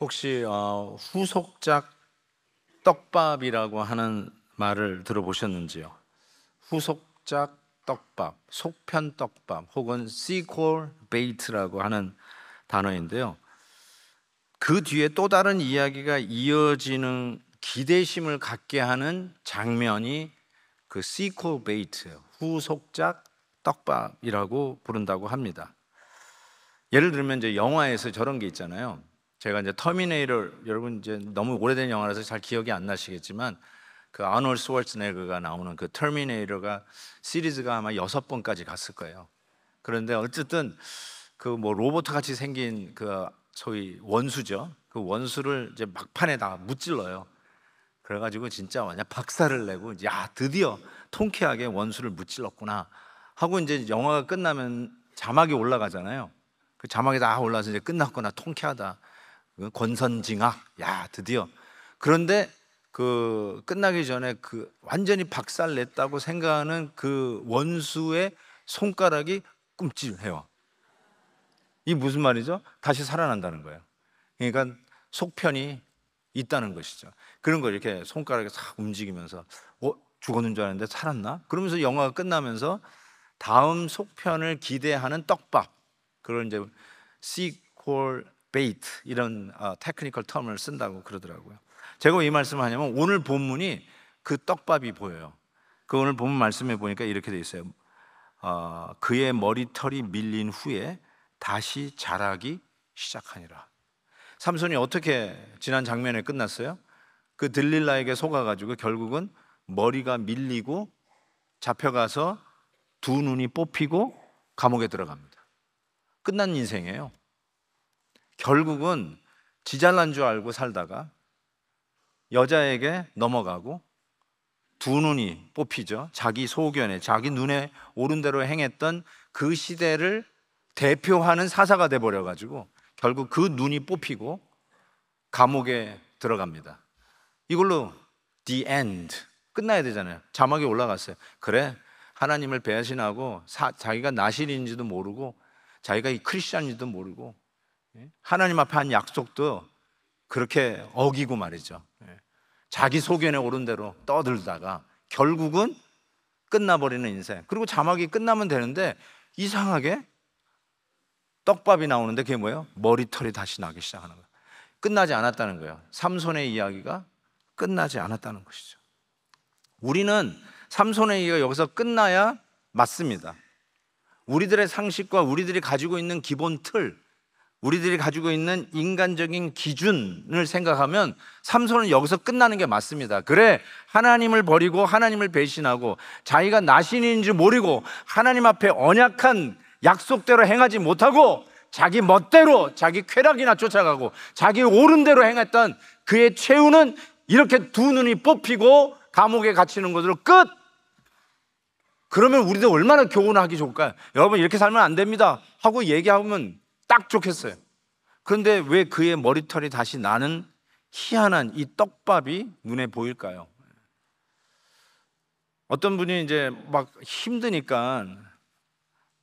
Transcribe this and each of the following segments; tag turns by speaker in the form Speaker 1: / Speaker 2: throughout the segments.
Speaker 1: 혹시 후속작 떡밥이라고 하는 말을 들어보셨는지요? 후속작 떡밥, 속편 떡밥 혹은 sequel bait라고 하는 단어인데요. 그 뒤에 또 다른 이야기가 이어지는 기대심을 갖게 하는 장면이 그 sequel bait예요. 후속작 떡밥이라고 부른다고 합니다. 예를 들면 이제 영화에서 저런 게 있잖아요. 제가 이제 터미네이터, 여러분 이제 너무 오래된 영화라서 잘 기억이 안 나시겠지만 그 아놀드 스왈츠네거가 나오는 그 터미네이터가 시리즈가 아마 6번까지 갔을 거예요. 그런데 어쨌든 그 뭐 로봇 같이 생긴 그 소위 원수죠. 그 원수를 이제 막판에다가 무찔러요. 그래가지고 진짜 완전 박살을 내고, 야, 드디어 통쾌하게 원수를 무찔렀구나 하고 이제 영화가 끝나면 자막이 올라가잖아요. 그 자막이 다 올라서 이제 끝났구나, 통쾌하다, 권선징악, 야, 드디어. 그런데 그 끝나기 전에 그 완전히 박살 냈다고 생각하는 그 원수의 손가락이 꿈찔해요. 이게 무슨 말이죠? 다시 살아난다는 거예요. 그러니까 속편이 있다는 것이죠. 그런 거 이렇게 손가락이 싹 움직이면서 죽었는 줄 알았는데 살았나? 그러면서 영화가 끝나면서 다음 속편을 기대하는 떡밥, 그런 이제 sequel bait 이런 테크니컬 텀을 쓴다고 그러더라고요. 제가 왜 이 말씀을 하냐면 오늘 본문이 그 떡밥이 보여요. 그 오늘 본문 말씀에 보니까 이렇게 돼 있어요. 그의 머리털이 밀린 후에 다시 자라기 시작하니라. 삼손이 어떻게 지난 장면에 끝났어요? 그 들릴라에게 속아가지고 결국은 머리가 밀리고 잡혀가서 두 눈이 뽑히고 감옥에 들어갑니다. 끝난 인생이에요. 결국은 지 잘난 줄 알고 살다가 여자에게 넘어가고 두 눈이 뽑히죠. 자기 소견에, 자기 눈에 오른 대로 행했던 그 시대를 대표하는 사사가 돼버려가지고 결국 그 눈이 뽑히고 감옥에 들어갑니다. 이걸로 the end, 끝나야 되잖아요. 자막이 올라갔어요. 그래, 하나님을 배신하고 자기가 나실인지도 모르고 자기가 이 크리스찬인지도 모르고 하나님 앞에 한 약속도 그렇게 어기고 말이죠. 자기 소견에 오른 대로 떠들다가 결국은 끝나버리는 인생. 그리고 자막이 끝나면 되는데 이상하게 떡밥이 나오는데 그게 뭐예요? 머리털이 다시 나기 시작하는 거예요. 끝나지 않았다는 거예요. 삼손의 이야기가 끝나지 않았다는 것이죠. 우리는 삼손의 이야기가 여기서 끝나야 맞습니다. 우리들의 상식과 우리들이 가지고 있는 기본 틀, 우리들이 가지고 있는 인간적인 기준을 생각하면 삼손은 여기서 끝나는 게 맞습니다. 그래, 하나님을 버리고 하나님을 배신하고 자기가 나신인지 모르고 하나님 앞에 언약한 약속대로 행하지 못하고 자기 멋대로 자기 쾌락이나 쫓아가고 자기 옳은 대로 행했던 그의 최후는 이렇게 두 눈이 뽑히고 감옥에 갇히는 것으로 끝! 그러면 우리도 얼마나 교훈하기 좋을까요? 여러분, 이렇게 살면 안 됩니다 하고 얘기하면 딱 좋겠어요. 그런데 왜 그의 머리털이 다시 나는 희한한 이 떡밥이 눈에 보일까요? 어떤 분이 이제 막 힘드니까,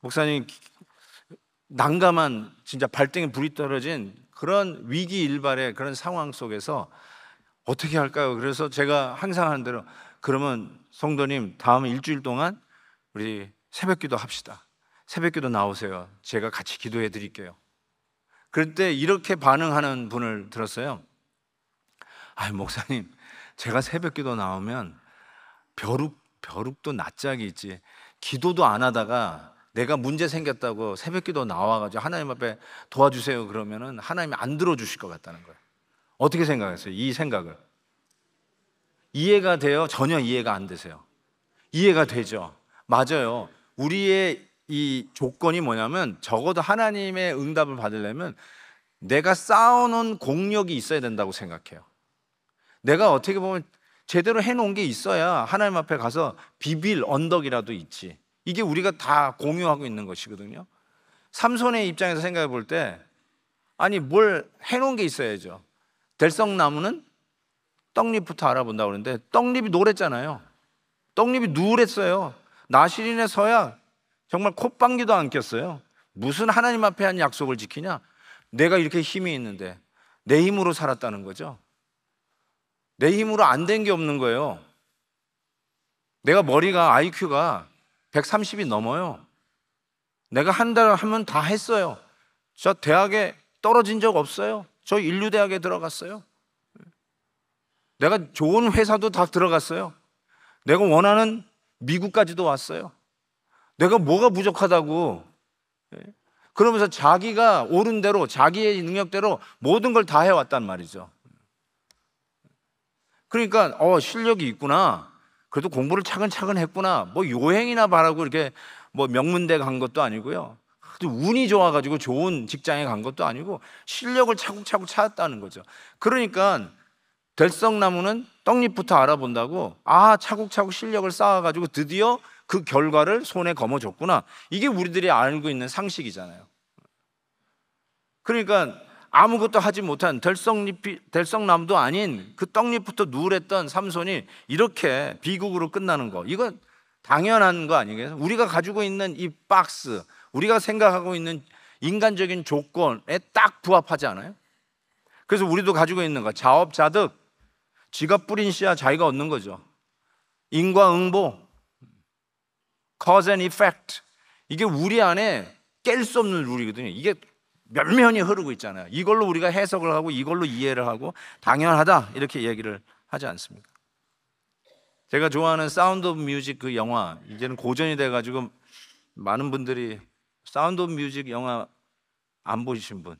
Speaker 1: 목사님, 난감한, 진짜 발등에 불이 떨어진 그런 위기일발의 그런 상황 속에서 어떻게 할까요? 그래서 제가 항상 하는 대로, 그러면 성도님 다음 일주일 동안 우리 새벽기도 합시다. 새벽기도 나오세요. 제가 같이 기도해 드릴게요. 그럴 때 이렇게 반응하는 분을 들었어요. 아이, 목사님, 제가 새벽기도 나오면 벼룩도 낯짝이 있지, 기도도 안 하다가 내가 문제 생겼다고 새벽기도 나와가지고 하나님 앞에 도와주세요 그러면은 하나님이 안 들어주실 것 같다는 거예요. 어떻게 생각하세요? 이 생각을 이해가 돼요? 전혀 이해가 안 되세요? 이해가 되죠? 맞아요. 우리의 이 조건이 뭐냐면 적어도 하나님의 응답을 받으려면 내가 쌓아놓은 공력이 있어야 된다고 생각해요. 내가 어떻게 보면 제대로 해놓은 게 있어야 하나님 앞에 가서 비빌 언덕이라도 있지. 이게 우리가 다 공유하고 있는 것이거든요. 삼손의 입장에서 생각해 볼 때, 아니, 뭘 해놓은 게 있어야죠. 들성나무는 떡잎부터 알아본다고 그러는데 떡잎이 노랬잖아요. 떡잎이 누랬어요. 나실인에 서야 정말 콧방귀도 안 꼈어요. 무슨 하나님 앞에 한 약속을 지키냐? 내가 이렇게 힘이 있는데, 내 힘으로 살았다는 거죠. 내 힘으로 안 된 게 없는 거예요. 내가 머리가 IQ가 130이 넘어요. 내가 한 달 하면 다 했어요. 저 대학에 떨어진 적 없어요. 저 인류대학에 들어갔어요. 내가 좋은 회사도 다 들어갔어요. 내가 원하는 미국까지도 왔어요. 내가 뭐가 부족하다고. 그러면서 자기가 옳은 대로 자기의 능력대로 모든 걸 다 해왔단 말이죠. 그러니까 실력이 있구나. 그래도 공부를 차근차근 했구나. 뭐 요행이나 바라고 이렇게 뭐 명문대 간 것도 아니고요. 운이 좋아가지고 좋은 직장에 간 것도 아니고 실력을 차곡차곡 찾았다는 거죠. 그러니까 들썩나무는 떡잎부터 알아본다고, 차곡차곡 실력을 쌓아가지고 드디어 그 결과를 손에 거머쥐었구나. 이게 우리들이 알고 있는 상식이잖아요. 그러니까 아무것도 하지 못한 들썩나무도 아닌 그 떡잎부터 누랬던 삼손이 이렇게 비극으로 끝나는 거, 이건 당연한 거 아니겠어요? 우리가 가지고 있는 이 박스, 우리가 생각하고 있는 인간적인 조건에 딱 부합하지 않아요? 그래서 우리도 가지고 있는 거, 자업자득, 지가 뿌린 씨야 자기가 얻는 거죠. 인과응보, cause and effect, 이게 우리 안에 깰 수 없는 룰이거든요. 이게 면면이 흐르고 있잖아요. 이걸로 우리가 해석을 하고 이걸로 이해를 하고 당연하다 이렇게 얘기를 하지 않습니까? 제가 좋아하는 사운드 오브 뮤직 그 영화, 이제는 고전이 돼가지고 많은 분들이 사운드 오브 뮤직 영화 안 보신 분?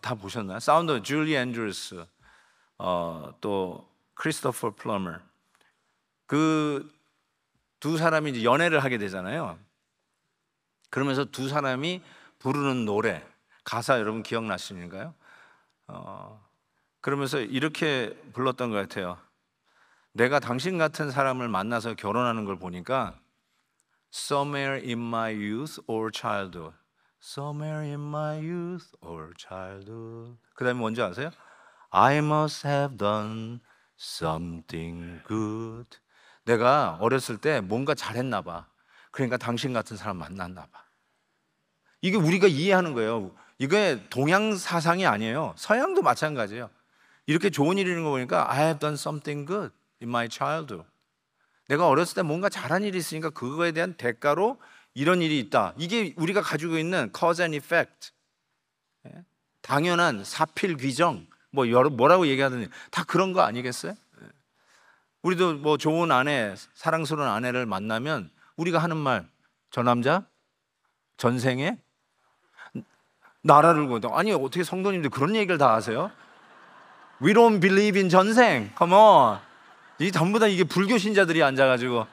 Speaker 1: 다 보셨나요? 사운드, 줄리 앤드루스, 또 크리스토퍼 플러머, 그 두 사람이 이제 연애를 하게 되잖아요. 그러면서 두 사람이 부르는 노래 가사 여러분 기억나시는가요? 그러면서 이렇게 불렀던 것 같아요. 내가 당신 같은 사람을 만나서 결혼하는 걸 보니까 Somewhere in my youth or childhood, Somewhere in my youth or childhood. 그 다음에 뭔지 아세요? I must have done something good. 내가 어렸을 때 뭔가 잘했나 봐. 그러니까 당신 같은 사람 만났나 봐. 이게 우리가 이해하는 거예요. 이게 동양 사상이 아니에요. 서양도 마찬가지예요. 이렇게 좋은 일이 있는 거 보니까 I have done something good in my childhood. 내가 어렸을 때 뭔가 잘한 일이 있으니까 그거에 대한 대가로 이런 일이 있다. 이게 우리가 가지고 있는 cause and effect, 당연한 사필귀정, 뭐라고 얘기하든지 다 그런 거 아니겠어요? 우리도 뭐 좋은 아내, 사랑스러운 아내를 만나면 우리가 하는 말, 저 남자 전생에 나라를 구한다. 아니 어떻게 성도님들 그런 얘기를 다 하세요? We don't believe in 전생. Come on. 이 전부 다 이게 불교 신자들이 앉아가지고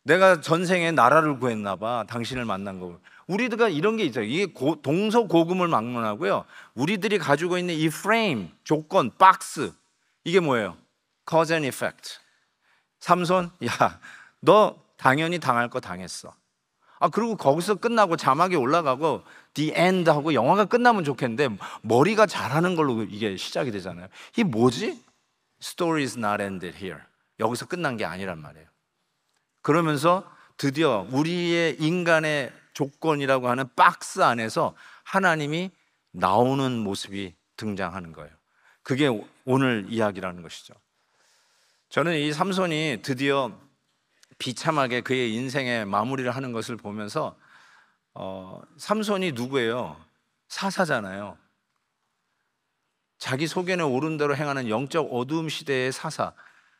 Speaker 1: 내가 전생에 나라를 구했나 봐. 당신을 만난 거. 우리가 이런 게 있어요. 이게 동서고금을 막론하고요. 우리들이 가지고 있는 이 프레임, 조건, 박스, 이게 뭐예요? Cause and effect. 삼손, 야, 너 당연히 당할 거 당했어. 그리고 거기서 끝나고 자막이 올라가고 The End 하고 영화가 끝나면 좋겠는데 머리가 잘하는 걸로 이게 시작이 되잖아요. 이게 뭐지? Story is not ended here. 여기서 끝난 게 아니란 말이에요. 그러면서 드디어 우리의 인간의 조건이라고 하는 박스 안에서 하나님이 나오는 모습이 등장하는 거예요. 그게 오늘 이야기라는 것이죠. 저는 이 삼손이 드디어 비참하게 그의 인생의 마무리를 하는 것을 보면서 삼손이 누구예요? 사사잖아요. 자기 소견에 오른 대로 행하는 영적 어두움 시대의 사사.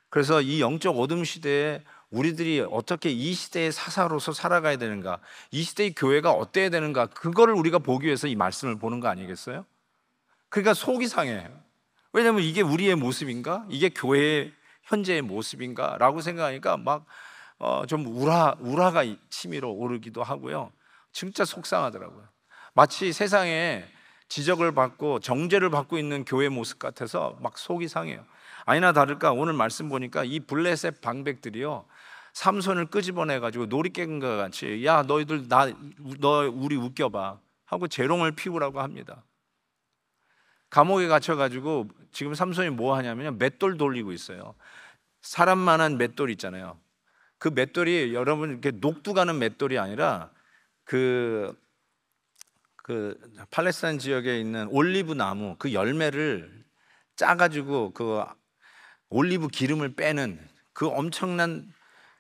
Speaker 1: 그래서 이 영적 어두움 시대에 우리들이 어떻게 이 시대의 사사로서 살아가야 되는가, 이 시대의 교회가 어때야 되는가, 그거를 우리가 보기 위해서 이 말씀을 보는 거 아니겠어요? 그러니까 속이 상해요. 왜냐하면 이게 우리의 모습인가? 이게 교회의 현재의 모습인가? 라고 생각하니까 막 좀 우라가 치밀어 오르기도 하고요. 진짜 속상하더라고요. 마치 세상에 지적을 받고 정죄를 받고 있는 교회 모습 같아서 막 속이 상해요. 아니나 다를까 오늘 말씀 보니까 이 블레셋 방백들이요, 삼손을 끄집어내가지고 놀이개과 같이 야 너희들 너 우리 웃겨봐 하고 재롱을 피우라고 합니다. 감옥에 갇혀가지고 지금 삼손이 뭐 하냐면 맷돌 돌리고 있어요. 사람만한 맷돌 있잖아요. 그 맷돌이 여러분 이렇게 녹두 가는 맷돌이 아니라 그 그 팔레스타인 지역에 있는 올리브 나무 그 열매를 짜가지고 그 올리브 기름을 빼는 그 엄청난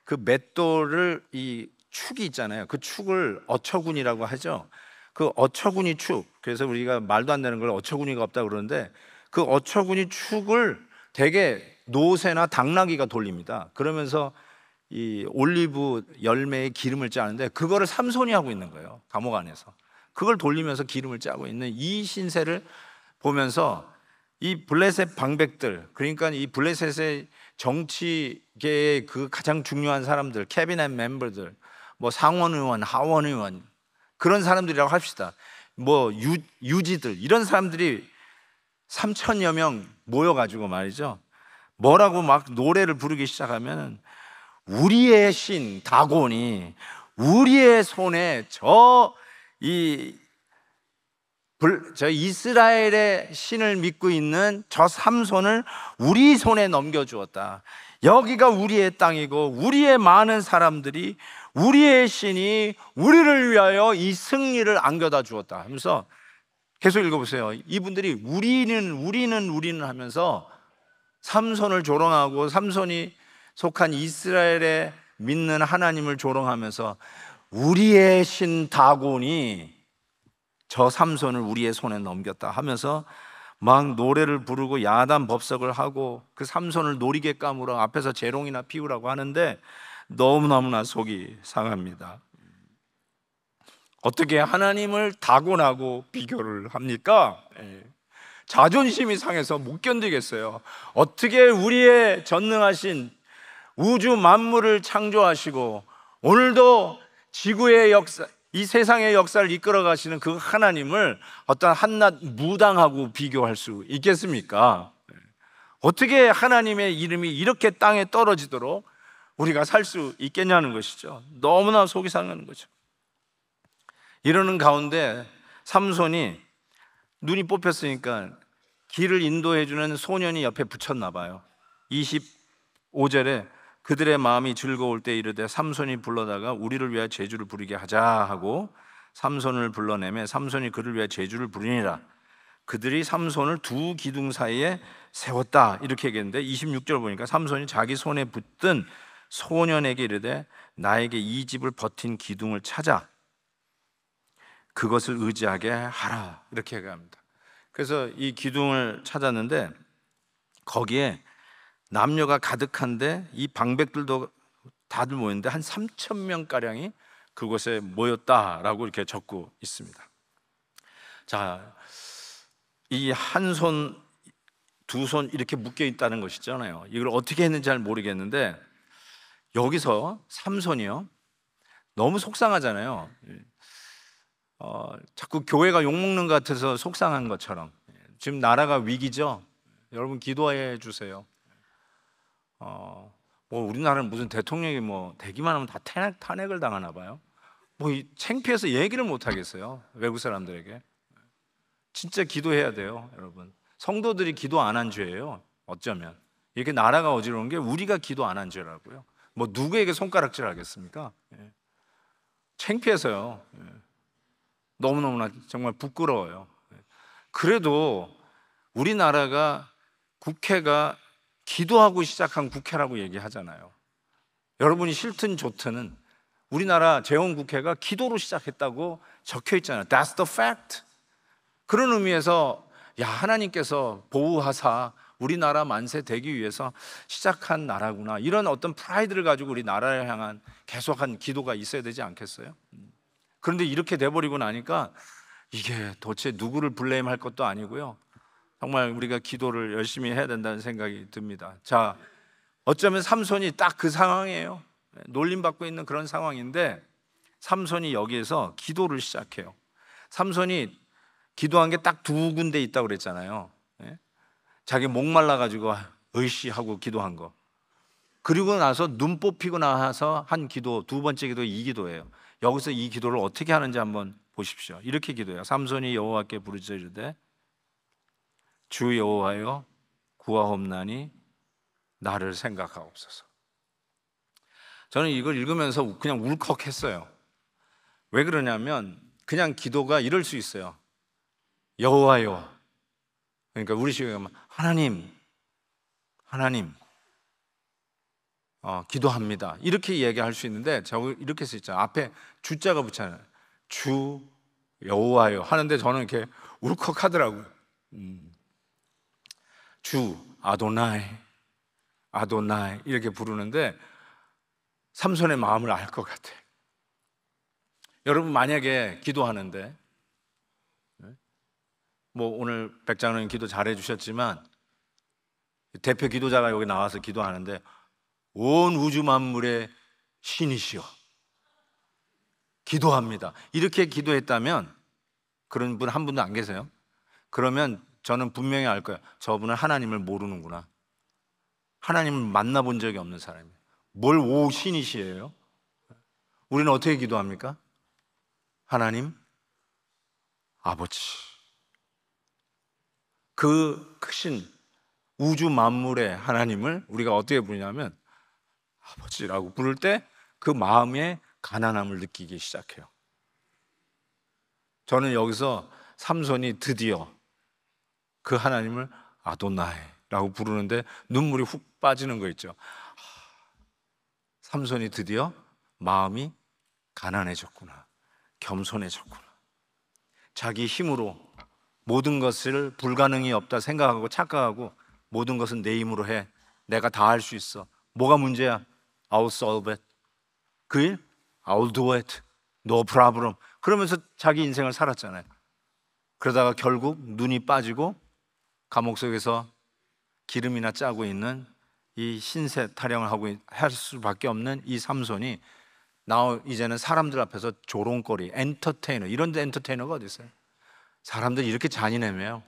Speaker 1: 그 맷돌을, 이 축이 있잖아요. 그 축을 어처구니라고 하죠. 그 어처구니 축, 그래서 우리가 말도 안 되는 걸 어처구니가 없다 그러는데, 그 어처구니 축을 되게 노새나 당나귀가 돌립니다. 그러면서 이 올리브 열매의 기름을 짜는데, 그거를 삼손이 하고 있는 거예요. 감옥 안에서 그걸 돌리면서 기름을 짜고 있는 이 신세를 보면서 이 블레셋 방백들, 그러니까 이 블레셋의 정치계의 그 가장 중요한 사람들, 캐비넷 멤버들, 뭐 상원의원, 하원의원, 그런 사람들이라고 합시다. 뭐 유지들, 이런 사람들이 3천여 명 모여가지고 말이죠, 뭐라고 막 노래를 부르기 시작하면, 우리의 신 다곤이 우리의 손에 저 이스라엘의 신을 믿고 있는 저 삼손을 우리 손에 넘겨주었다. 여기가 우리의 땅이고 우리의 많은 사람들이, 우리의 신이 우리를 위하여 이 승리를 안겨다 주었다 하면서, 계속 읽어보세요. 이분들이 우리는 하면서 삼손을 조롱하고, 삼손이 속한 이스라엘에 믿는 하나님을 조롱하면서, 우리의 신 다곤이 저 삼손을 우리의 손에 넘겼다 하면서 막 노래를 부르고 야단 법석을 하고 그 삼손을 놀이개감으로 앞에서 재롱이나 피우라고 하는데, 너무너무나 속이 상합니다. 어떻게 하나님을 다곤하고 비교를 합니까? 자존심이 상해서 못 견디겠어요. 어떻게 우리의 전능하신 우주 만물을 창조하시고 오늘도 지구의 역사, 이 세상의 역사를 이끌어 가시는 그 하나님을 어떤 한낱 무당하고 비교할 수 있겠습니까? 어떻게 하나님의 이름이 이렇게 땅에 떨어지도록 우리가 살 수 있겠냐는 것이죠. 너무나 속이 상하는 거죠. 이러는 가운데 삼손이 눈이 뽑혔으니까 길을 인도해주는 소년이 옆에 붙였나 봐요. 25절에 그들의 마음이 즐거울 때 이르되 삼손이 불러다가 우리를 위하여 제주를 부르게 하자 하고 삼손을 불러내매 삼손이 그를 위하여 제주를 부르니라. 그들이 삼손을 두 기둥 사이에 세웠다, 이렇게 얘기했는데 26절 보니까 삼손이 자기 손에 붙든 소년에게 이르되 나에게 이 집을 버틴 기둥을 찾아 그것을 의지하게 하라, 이렇게 얘기합니다. 그래서 이 기둥을 찾았는데 거기에 남녀가 가득한데 이 방백들도 다들 모였는데 한 3,000명가량이 그곳에 모였다라고 이렇게 적고 있습니다. 자, 이 한 손, 두 손 이렇게 묶여 있다는 것이잖아요. 이걸 어떻게 했는지 잘 모르겠는데 여기서 삼손이요, 너무 속상하잖아요. 자꾸 교회가 욕먹는 것 같아서 속상한 것처럼. 지금 나라가 위기죠. 여러분 기도해 주세요. 뭐 우리나라는 무슨 대통령이 뭐 되기만 하면 다 탄핵을 당하나 봐요. 뭐 창피해서 얘기를 못 하겠어요, 외국 사람들에게. 진짜 기도해야 돼요, 여러분. 성도들이 기도 안 한 죄예요. 어쩌면 이렇게 나라가 어지러운 게 우리가 기도 안 한 죄라고요. 뭐 누구에게 손가락질 하겠습니까? 창피해서요. 너무너무나 정말 부끄러워요. 그래도 우리나라가 국회가 기도하고 시작한 국회라고 얘기하잖아요. 여러분이 싫든 좋든 우리나라 재헌국회가 기도로 시작했다고 적혀 있잖아요. That's the fact. 그런 의미에서 하나님께서 보호하사 우리나라 만세 되기 위해서 시작한 나라구나, 이런 어떤 프라이드를 가지고 우리 나라를 향한 계속한 기도가 있어야 되지 않겠어요? 그런데 이렇게 돼버리고 나니까 이게 도대체 누구를 블레임할 것도 아니고요, 정말 우리가 기도를 열심히 해야 된다는 생각이 듭니다. 자, 어쩌면 삼손이 딱 그 상황이에요. 놀림받고 있는 그런 상황인데 삼손이 여기에서 기도를 시작해요. 삼손이 기도한 게 딱 두 군데 있다고 그랬잖아요. 자기 목말라가지고 으이씨 하고 기도한 거, 그리고 나서 눈 뽑히고 나서 한 기도, 두 번째 기도, 이 기도예요. 여기서 이 기도를 어떻게 하는지 한번 보십시오. 이렇게 기도해요. 삼손이 여호와께 부르짖어 이르되 주 여호와여 구하옵나니 나를 생각하옵소서. 저는 이걸 읽으면서 그냥 울컥했어요. 왜 그러냐면 그냥 기도가 이럴 수 있어요. 여호와여, 그러니까 우리 식으로 하면 하나님 기도합니다, 이렇게 이야기할 수 있는데 저 이렇게 쓰있잖아요. 앞에 주자가 붙잖아요. 주 여호와여 하는데 저는 이렇게 울컥하더라고요. 주 아도나이 이렇게 부르는데 삼손의 마음을 알 것 같아요. 여러분 만약에 기도하는데 뭐 오늘 백장로님 기도 잘해 주셨지만 대표 기도자가 여기 나와서 기도하는데 온 우주 만물의 신이시여 기도합니다, 이렇게 기도했다면, 그런 분 한 분도 안 계세요? 그러면 저는 분명히 알 거예요. 저분은 하나님을 모르는구나. 하나님을 만나본 적이 없는 사람이에요. 뭘 오 신이시에요? 우리는 어떻게 기도합니까? 하나님 아버지, 그 크신 우주 만물의 하나님을 우리가 어떻게 부르냐면 아버지라고 부를 때 그 마음의 가난함을 느끼기 시작해요. 저는 여기서 삼손이 드디어 그 하나님을 아도나이라고 부르는데 눈물이 훅 빠지는 거 있죠. 삼손이 드디어 마음이 가난해졌구나, 겸손해졌구나. 자기 힘으로 모든 것을 불가능이 없다 생각하고 착각하고 모든 것은 내 힘으로 해, 내가 다 할 수 있어, 뭐가 문제야, I'll solve it, 그 일 I'll do it, no problem, 그러면서 자기 인생을 살았잖아요. 그러다가 결국 눈이 빠지고 감옥 속에서 기름이나 짜고 있는 이 신세 타령을 하고 할 수밖에 없는 이 삼손이 이제는 사람들 앞에서 조롱거리, 엔터테이너, 이런 데 엔터테이너가 어디 있어요? 사람들이 이렇게 잔인해요.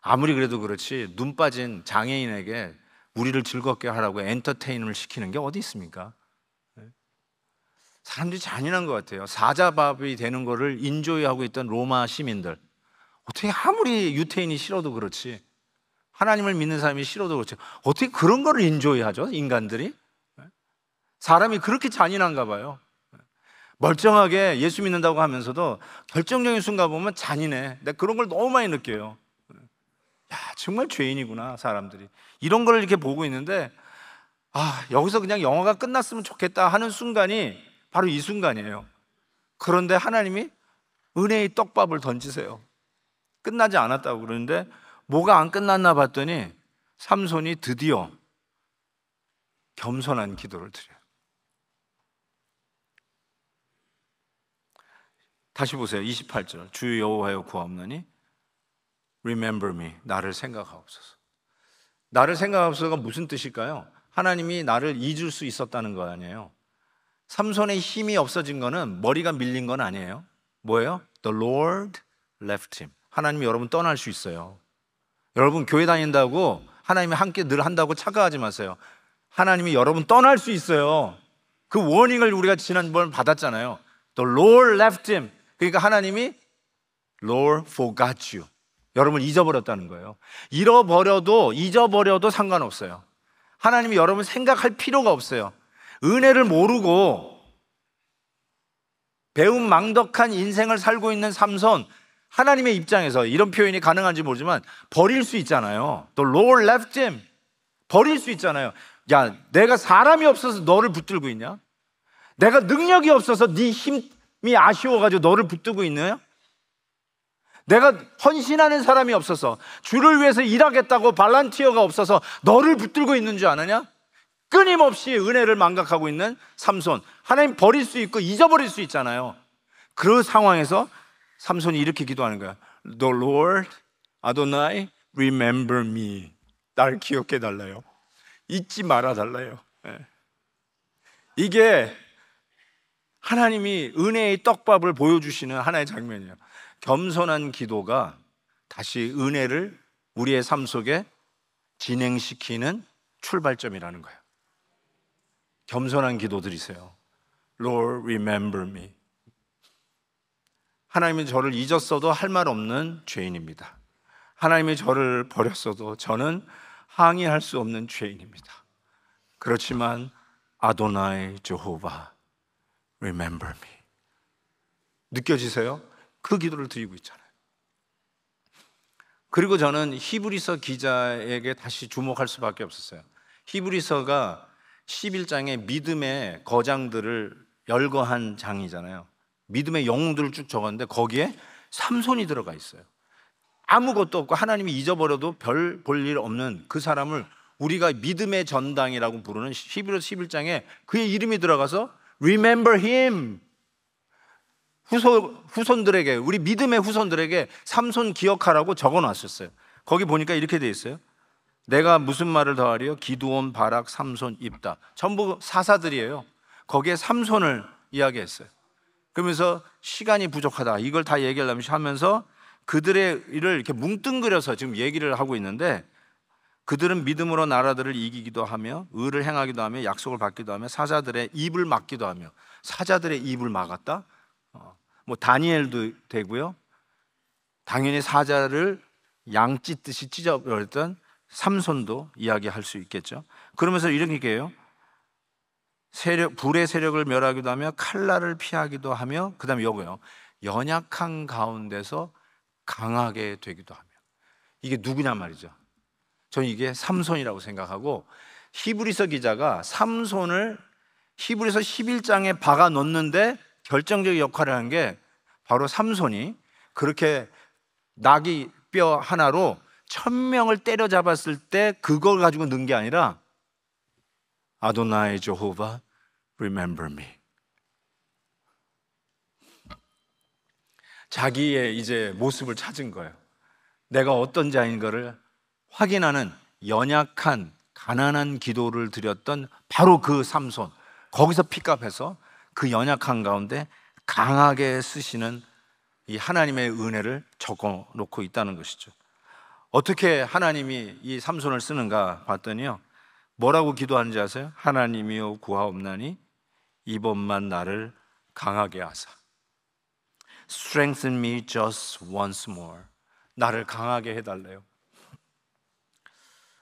Speaker 1: 아무리 그래도 그렇지 눈 빠진 장애인에게 우리를 즐겁게 하라고 엔터테인을 시키는 게 어디 있습니까? 사람들이 잔인한 것 같아요. 사자밥이 되는 거를 인조이하고 있던 로마 시민들, 어떻게 아무리 유태인이 싫어도 그렇지, 하나님을 믿는 사람이 싫어도 그렇지, 어떻게 그런 거를 인조이하죠? 인간들이? 사람이 그렇게 잔인한가 봐요. 멀쩡하게 예수 믿는다고 하면서도 결정적인 순간 보면 잔인해. 내가 그런 걸 너무 많이 느껴요. 야, 정말 죄인이구나 사람들이. 이런 걸 이렇게 보고 있는데 여기서 그냥 영화가 끝났으면 좋겠다 하는 순간이 바로 이 순간이에요. 그런데 하나님이 은혜의 떡밥을 던지세요. 끝나지 않았다고 그러는데 뭐가 안 끝났나 봤더니 삼손이 드디어 겸손한 기도를 드려요. 다시 보세요. 28절. 주 여호와여 구하옵나니 Remember me, 나를 생각하옵소서. 나를 생각하옵소서가 무슨 뜻일까요? 하나님이 나를 잊을 수 있었다는 거 아니에요. 삼손의 힘이 없어진 거는 머리가 밀린 건 아니에요. 뭐예요? The Lord left him. 하나님이 여러분 떠날 수 있어요. 여러분 교회 다닌다고 하나님이 함께 늘 한다고 착각하지 마세요. 하나님이 여러분 떠날 수 있어요. 그 워닝을 우리가 지난번 받았잖아요. The Lord left him. 그러니까 하나님이 Lord forgot you. 여러분을 잊어버렸다는 거예요. 잊어버려도 상관없어요. 하나님이 여러분 생각할 필요가 없어요. 은혜를 모르고 배은망덕한 인생을 살고 있는 삼손, 하나님의 입장에서 이런 표현이 가능한지 모르지만 버릴 수 있잖아요. The Lord left him. 버릴 수 있잖아요. 야, 내가 사람이 없어서 너를 붙들고 있냐? 내가 능력이 없어서 네 힘이 아쉬워가지고 너를 붙들고 있느냐? 내가 헌신하는 사람이 없어서, 주를 위해서 일하겠다고 발란티어가 없어서 너를 붙들고 있는 줄 아느냐? 끊임없이 은혜를 망각하고 있는 삼손. 하나님 버릴 수 있고 잊어버릴 수 있잖아요. 그 상황에서 삼손이 이렇게 기도하는 거야. The Lord, Adonai, remember me. 나를 기억해 달라요. 잊지 말아 달라요. 이게 하나님이 은혜의 떡밥을 보여주시는 하나의 장면이에요. 겸손한 기도가 다시 은혜를 우리의 삶 속에 진행시키는 출발점이라는 거예요. 겸손한 기도 드리세요. Lord, remember me. 하나님이 저를 잊었어도 할 말 없는 죄인입니다. 하나님이 저를 버렸어도 저는 항의할 수 없는 죄인입니다. 그렇지만 아도나이 제호바, remember me. 느껴지세요? 그 기도를 드리고 있잖아요. 그리고 저는 히브리서 기자에게 다시 주목할 수밖에 없었어요. 히브리서가 11장에 믿음의 거장들을 열거한 장이잖아요. 믿음의 영웅들을 쭉 적었는데 거기에 삼손이 들어가 있어요. 아무것도 없고 하나님이 잊어버려도 별 볼 일 없는 그 사람을 우리가 믿음의 전당이라고 부르는 히브리서 11장에 그의 이름이 들어가서 Remember him. 후손들에게, 우리 믿음의 후손들에게 삼손 기억하라고 적어놨었어요. 거기 보니까 이렇게 돼 있어요. 내가 무슨 말을 더하리요? 기드온, 바락, 삼손, 입다. 전부 사사들이에요. 거기에 삼손을 이야기했어요. 그러면서 시간이 부족하다, 이걸 다 얘기하려면 하면서 그들의 일을 이렇게 뭉뚱그려서 지금 얘기를 하고 있는데, 그들은 믿음으로 나라들을 이기기도 하며 의를 행하기도 하며 약속을 받기도 하며 사자들의 입을 막기도 하며. 사자들의 입을 막았다? 뭐 다니엘도 되고요, 당연히 사자를 양 찢듯이 찢어버렸던 삼손도 이야기할 수 있겠죠. 그러면서 이렇게 얘기해요. 불의 세력을 멸하기도 하며 칼날을 피하기도 하며, 그 다음에 요거요, 연약한 가운데서 강하게 되기도 하며. 이게 누구냐 말이죠. 저는 이게 삼손이라고 생각하고, 히브리서 기자가 삼손을 히브리서 11장에 박아 놓는데 결정적인 역할을 한 게 바로 삼손이 그렇게 나귀 뼈 하나로 1000명을 때려잡았을 때 그걸 가지고 넣은 게 아니라 아도나이 제호바 remember me. 자기의 이제 모습을 찾은 거예요. 내가 어떤 자인 거를 확인하는 연약한 가난한 기도를 드렸던 바로 그 삼손, 거기서 픽업해서 그 연약한 가운데 강하게 쓰시는 이 하나님의 은혜를 적어 놓고 있다는 것이죠. 어떻게 하나님이 이 삼손을 쓰는가 봤더니요, 뭐라고 기도하는지 아세요? 하나님이여 구하옵나니 이번만 나를 강하게 하사. Strengthen me just once more. 나를 강하게 해달래요.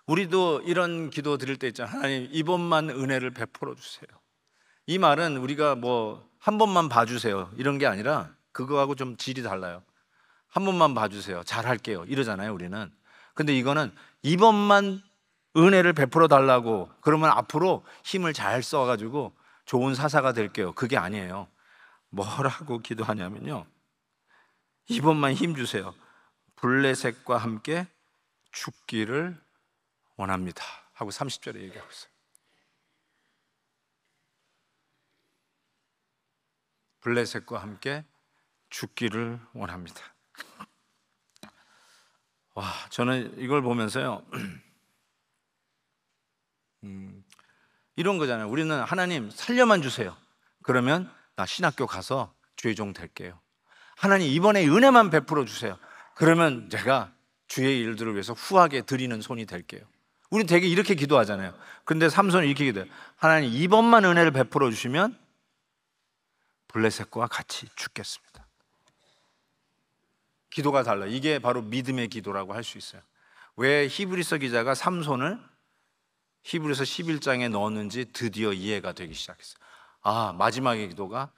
Speaker 1: 우리도 이런 기도 드릴 때 있잖아요. 하나님 이번만 은혜를 베풀어 주세요. 이 말은 우리가 뭐 한 번만 봐주세요 이런 게 아니라 그거하고 좀 질이 달라요. 한 번만 봐주세요, 잘할게요 이러잖아요 우리는. 근데 이거는 이번만 은혜를 베풀어 달라고, 그러면 앞으로 힘을 잘 써가지고 좋은 사사가 될게요, 그게 아니에요. 뭐라고 기도하냐면요, 이번만 힘 주세요. 블레셋과 함께 죽기를 원합니다 하고 30절에 얘기하고 있어요. 블레셋과 함께 죽기를 원합니다. 와, 저는 이걸 보면서요 이런 거잖아요. 우리는 하나님 살려만 주세요. 그러면 나 신학교 가서 주의 종 될게요. 하나님 이번에 은혜만 베풀어 주세요. 그러면 제가 주의 일들을 위해서 후하게 드리는 손이 될게요. 우리 되게 이렇게 기도하잖아요. 근데 삼손은 이렇게 기도해요. 하나님 이번만 은혜를 베풀어 주시면 블레셋과 같이 죽겠습니다. 기도가 달라요. 이게 바로 믿음의 기도라고 할 수 있어요. 왜 히브리서 기자가 삼손을 히브리서 11장에 넣었는지 드디어 이해가 되기 시작했어요. 아, 마지막의 기도가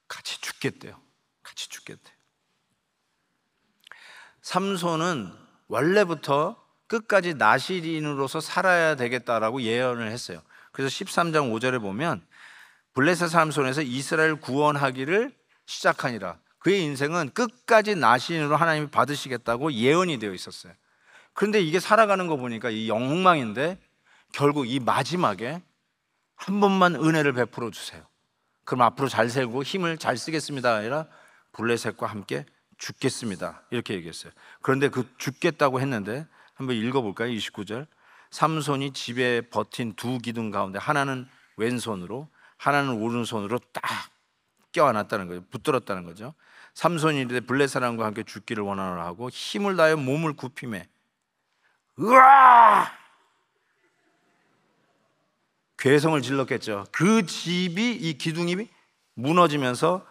Speaker 1: 같이 죽겠대요. 같이 죽겠대요. 삼손은 원래부터 끝까지 나실인으로서 살아야 되겠다라고 예언을 했어요. 그래서 13장 5절에 보면 블레셋 삼손에서 이스라엘 구원하기를 시작하니라. 그의 인생은 끝까지 나신으로 하나님이 받으시겠다고 예언이 되어 있었어요. 그런데 이게 살아가는 거 보니까 이 엉망인데 결국 이 마지막에 한 번만 은혜를 베풀어 주세요. 그럼 앞으로 잘 살고 힘을 잘 쓰겠습니다 아니라 블레셋과 함께 죽겠습니다 이렇게 얘기했어요. 그런데 그 죽겠다고 했는데 한번 읽어볼까요? 29절. 삼손이 집에 버틴 두 기둥 가운데 하나는 왼손으로 하나는 오른손으로 딱 껴안았다는 거죠. 붙들었다는 거죠. 삼손이 이르되 블레셋 사람과 함께 죽기를 원하노라 하고 힘을 다하여 몸을 굽히매 으아! 괴성을 질렀겠죠. 그 집이, 이 기둥이 무너지면서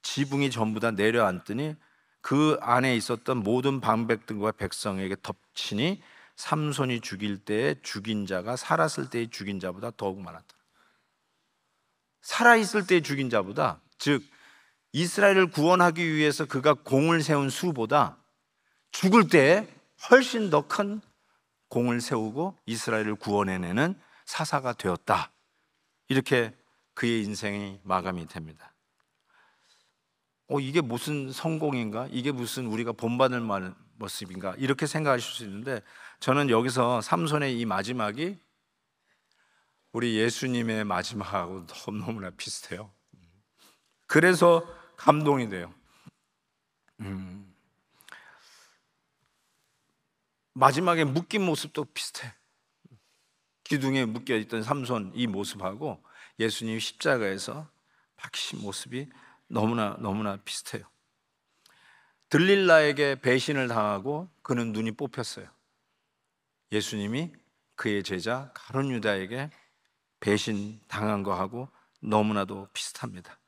Speaker 1: 지붕이 전부 다 내려앉더니 그 안에 있었던 모든 방백들과 백성에게 덮치니 삼손이 죽일 때에 죽인 자가 살았을 때의 죽인 자보다 더욱 많았다. 살아있을 때의 죽인 자보다, 즉 이스라엘을 구원하기 위해서 그가 공을 세운 수보다 죽을 때 훨씬 더 큰 공을 세우고 이스라엘을 구원해내는 사사가 되었다. 이렇게 그의 인생이 마감이 됩니다. 이게 무슨 성공인가? 이게 무슨 우리가 본받을 모습인가? 이렇게 생각하실 수 있는데, 저는 여기서 삼손의 이 마지막이 우리 예수님의 마지막하고 너무나 비슷해요. 그래서 감동이 돼요. 마지막에 묶인 모습도 비슷해. 기둥에 묶여있던 삼손 이 모습하고 예수님 십자가에서 박히신 모습이 너무나 비슷해요. 들릴라에게 배신을 당하고 그는 눈이 뽑혔어요. 예수님이 그의 제자 가룟 유다에게 배신 당한 거하고 너무나도 비슷합니다.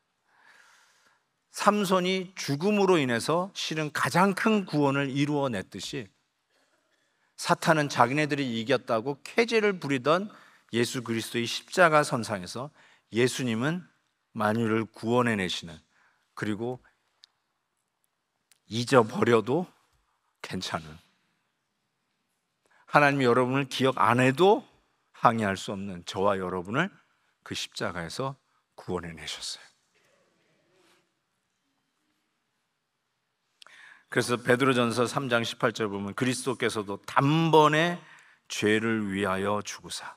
Speaker 1: 삼손이 죽음으로 인해서 실은 가장 큰 구원을 이루어냈듯이, 사탄은 자기네들이 이겼다고 쾌재를 부리던 예수 그리스도의 십자가 선상에서 예수님은 만유를 구원해내시는, 그리고 잊어버려도 괜찮은, 하나님이 여러분을 기억 안 해도 항의할 수 없는 저와 여러분을 그 십자가에서 구원해내셨어요. 그래서 베드로전서 3장 18절 보면 그리스도께서도 단번에 죄를 위하여 죽으사,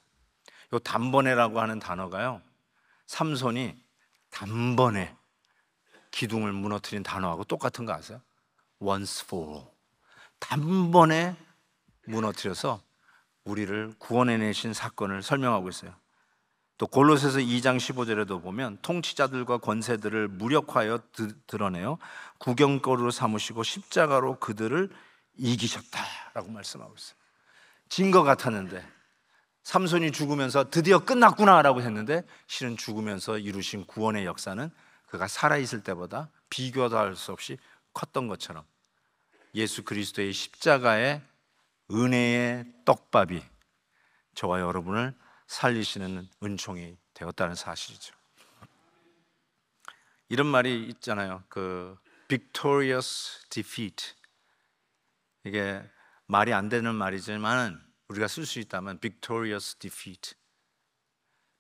Speaker 1: 이 단번에라고 하는 단어가요, 삼손이 단번에 기둥을 무너뜨린 단어하고 똑같은 거 아세요? Once for all. 단번에 무너뜨려서 우리를 구원해내신 사건을 설명하고 있어요. 또 골로새서 2장 15절에도 보면 통치자들과 권세들을 무력화하여 드러내어 구경거리로 삼으시고 십자가로 그들을 이기셨다라고 말씀하고 있어요. 진 것 같았는데, 삼손이 죽으면서 드디어 끝났구나라고 했는데, 실은 죽으면서 이루신 구원의 역사는 그가 살아있을 때보다 비교도 할 수 없이 컸던 것처럼 예수 그리스도의 십자가의 은혜의 떡밥이 저와 여러분을 살리시는 은총이 되었다는 사실이죠. 이런 말이 있잖아요. victorious defeat. 이게 말이 안 되는 말이지만 우리가 쓸 수 있다면 victorious defeat.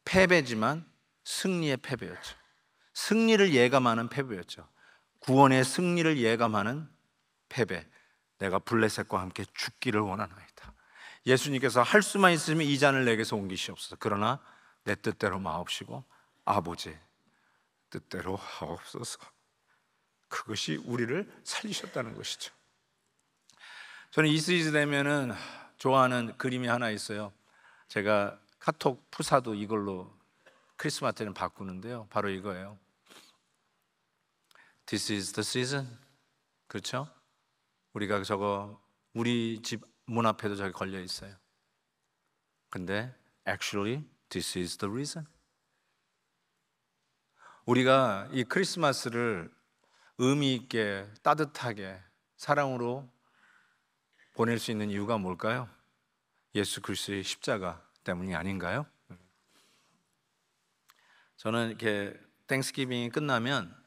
Speaker 1: 패배지만 승리의 패배였죠. 승리를 예감하는 패배였죠. 구원의 승리를 예감하는 패배. 내가 블레셋과 함께 죽기를 원하나이다. 예수님께서 할 수만 있으면 이 잔을 내게서 옮기시옵소서. 그러나 내 뜻대로 마옵시고 아버지의 뜻대로 하옵소서. 그것이 우리를 살리셨다는 것이죠. 저는 이 시리즈 되면은 좋아하는 그림이 하나 있어요. 제가 카톡 푸사도 이걸로 크리스마스 때는 바꾸는데요, 바로 이거예요. This is the season. 그렇죠? 우리가 저거 우리 집 문 앞에도 저기 걸려 있어요. 근데 actually this is the reason. 우리가 이 크리스마스를 의미 있게 따뜻하게 사랑으로 보낼 수 있는 이유가 뭘까요? 예수 그리스도의 십자가 때문이 아닌가요? 저는 이렇게 땡스기빙이 끝나면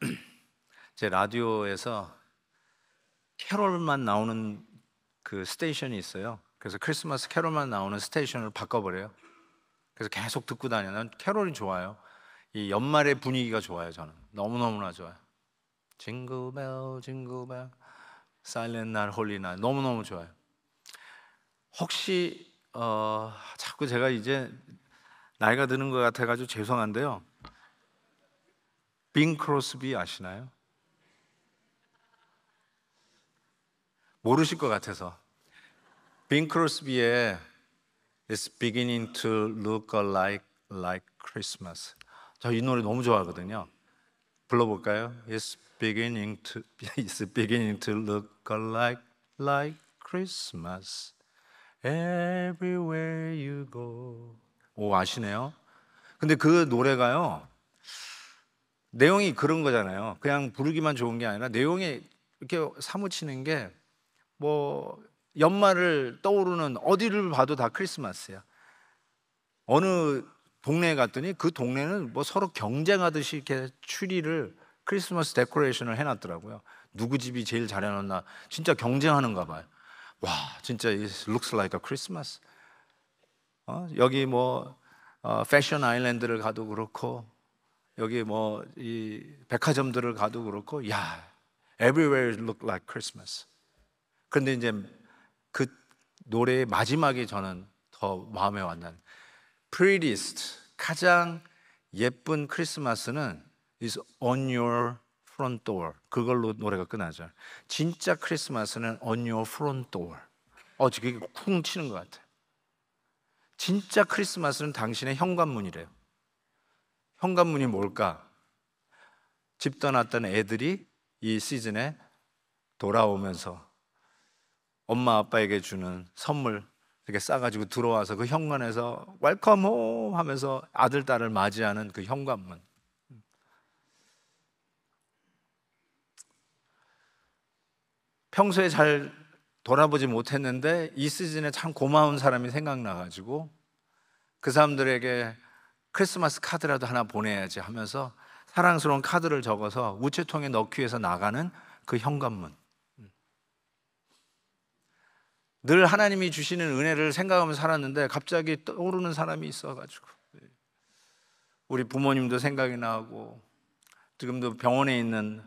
Speaker 1: 제 라디오에서 캐롤만 나오는 그 스테이션이 있어요. 그래서 크리스마스 캐롤만 나오는 스테이션을 바꿔버려요. 그래서 계속 듣고 다녀요. 난 캐롤이 좋아요. 이 연말의 분위기가 좋아요. 저는 너무너무나 좋아요. 징글벨 징글벨 사일렌트 날 홀리 날 너무너무 좋아요. 혹시 자꾸 제가 이제 나이가 드는 것 같아가지고 죄송한데요, 빙 크로스비 아시나요? 모르실 것 같아서. 빙 크로스비의 It's beginning to look like Christmas. 저 이 노래 너무 좋아하거든요. 불러볼까요? It's beginning to look like Christmas everywhere you go. 오, 아시네요. 근데 그 노래가요, 내용이 그런 거잖아요. 그냥 부르기만 좋은 게 아니라 내용이 이렇게 사무치는 게, 연말을 떠오르는 어디를 봐도 다 크리스마스야. 어느 동네에 갔더니 그 동네는 서로 경쟁하듯이 이렇게 추리를 크리스마스 데코레이션을 해놨더라고요. 누구 집이 제일 잘 해놨나 진짜 경쟁하는가 봐요. 와, 진짜 it looks like a Christmas. 여기 뭐 패션 아일랜드를 가도 그렇고, 여기 뭐 이 백화점들을 가도 그렇고, 야, everywhere look like Christmas. 그런데 이제 그 노래의 마지막에 저는 더 마음에 와닿는, prettiest, 가장 예쁜 크리스마스는 is on your front door. 그걸로 노래가 끝나죠. 진짜 크리스마스는 on your front door. 그게 쿵 치는 것 같아요. 진짜 크리스마스는 당신의 현관문이래요. 현관문이 뭘까? 집 떠났던 애들이 이 시즌에 돌아오면서 엄마 아빠에게 주는 선물 이렇게 싸가지고 들어와서 그 현관에서 웰컴 홈 하면서 아들 딸을 맞이하는 그 현관문. 평소에 잘 돌아보지 못했는데 이 시즌에 참 고마운 사람이 생각나가지고 그 사람들에게 크리스마스 카드라도 하나 보내야지 하면서 사랑스러운 카드를 적어서 우체통에 넣기 위해서 나가는 그 현관문. 늘 하나님이 주시는 은혜를 생각하면서 살았는데 갑자기 떠오르는 사람이 있어가지고, 우리 부모님도 생각이 나고 지금도 병원에 있는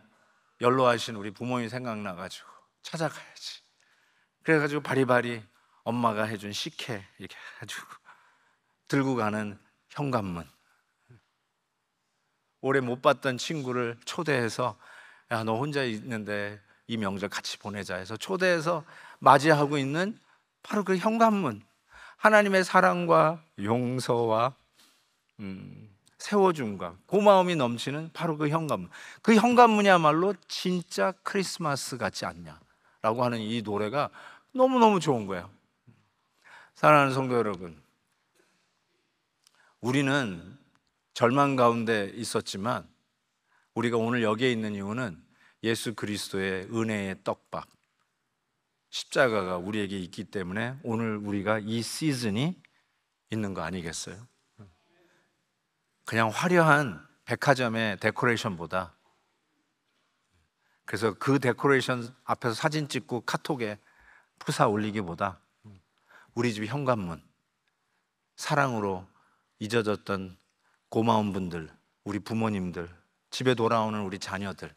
Speaker 1: 연로하신 우리 부모님 생각나가지고 찾아가야지. 그래가지고 바리바리 엄마가 해준 식혜 이렇게 해가지고 들고 가는 현관문. 오래 못 봤던 친구를 초대해서, 야, 너 혼자 있는데 이 명절 같이 보내자 해서 초대해서 맞이하고 있는 바로 그 현관문. 하나님의 사랑과 용서와 세워줌과 고마움이 넘치는 바로 그 현관문. 그 현관문이야말로 진짜 크리스마스 같지 않냐라고 하는 이 노래가 너무너무 좋은 거예요. 사랑하는 성도 여러분, 우리는 절망 가운데 있었지만 우리가 오늘 여기에 있는 이유는 예수 그리스도의 은혜의 떡밥, 십자가가 우리에게 있기 때문에 오늘 우리가 이 시즌이 있는 거 아니겠어요? 그냥 화려한 백화점의 데코레이션보다, 그래서 그 데코레이션 앞에서 사진 찍고 카톡에 푸사 올리기보다 우리 집 현관문, 사랑으로 잊어졌던 고마운 분들, 우리 부모님들, 집에 돌아오는 우리 자녀들,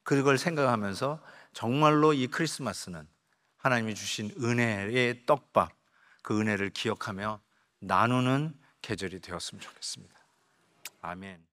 Speaker 1: 그걸 생각하면서 정말로 이 크리스마스는 하나님이 주신 은혜의 떡밥, 그 은혜를 기억하며 나누는 계절이 되었으면 좋겠습니다. 아멘.